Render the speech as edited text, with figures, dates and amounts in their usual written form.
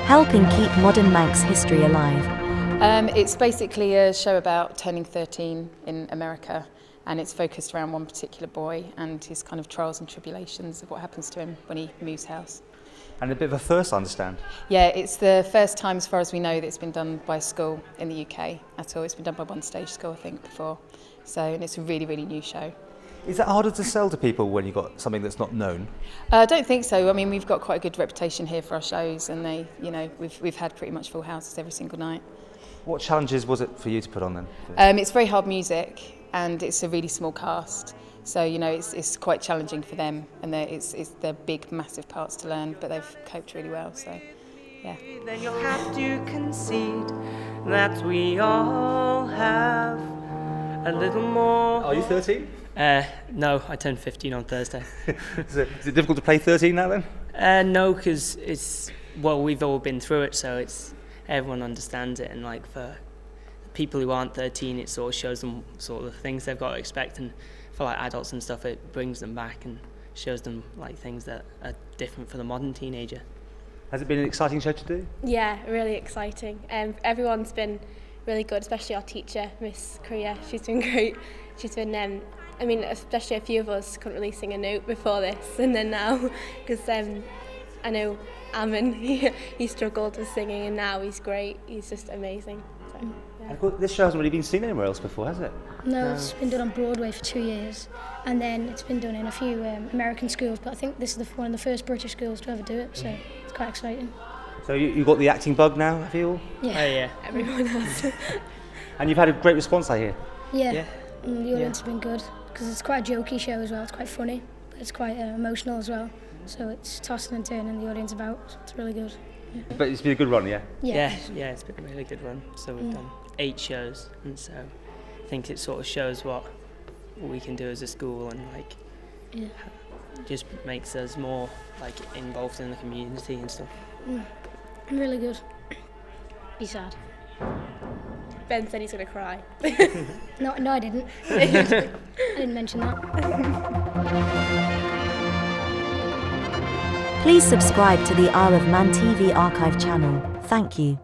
helping keep modern Manx history alive. It's basically a show about turning 13 in America, and it's focused around one particular boy and his kind of trials and tribulations of what happens to him when he moves house. And a bit of a first, I understand. Yeah, it's the first time, as far as we know, that it's been done by a school in the UK at all. It's been done by one stage school, I think, before. So, and it's a really, really new show. Is that harder to sell to people when you've got something that's not known? I don't think so. I mean, we've got quite a good reputation here for our shows, and we've had pretty much full houses every single night. What challenges was it for you to put on then? It's very hard music, and it's a really small cast. So, it's quite challenging for them, and they're big, massive parts to learn, but they've coped really well, so, yeah. Then you'll have to concede that we all have a little more. Are you 13? No, I turned 15 on Thursday. Is it difficult to play 13 now then? No, because we've all been through it, so everyone understands it, and like for people who aren't 13, it sort of shows them sort of the things they've got to expect, and for like adults and stuff, it brings them back and shows them like things that are different for the modern teenager. Has it been an exciting show to do? Yeah, really exciting. Everyone's been really good, especially our teacher, Miss Creer. She's been great. She's been, especially a few of us couldn't really sing a note before this, and then now, because I know Ammon, he struggled with singing, and now he's great. He's just amazing. So, yeah. And of course, this show hasn't really been seen anywhere else before, has it? No, it's been done on Broadway for 2 years, and then it's been done in a few American schools, but I think this is one of the first British schools to ever do it, so it's quite exciting. So you got the acting bug now, have you all? Yeah. Yeah. Everyone has. And you've had a great response, I hear. Yeah. And the audience has been good, because it's quite a jokey show as well. It's quite funny, but it's quite emotional as well. So it's tossing and turning the audience about, so it's really good. Yeah. But it's been a good run, yeah? Yeah, it's been a really good run. So we've done 8 shows, and so I think it sort of shows what we can do as a school, and just makes us more like involved in the community and stuff. Really good. Be sad. Ben said he's going to cry. No, I didn't. I didn't mention that. Please subscribe to the Isle of Man TV archive channel. Thank you.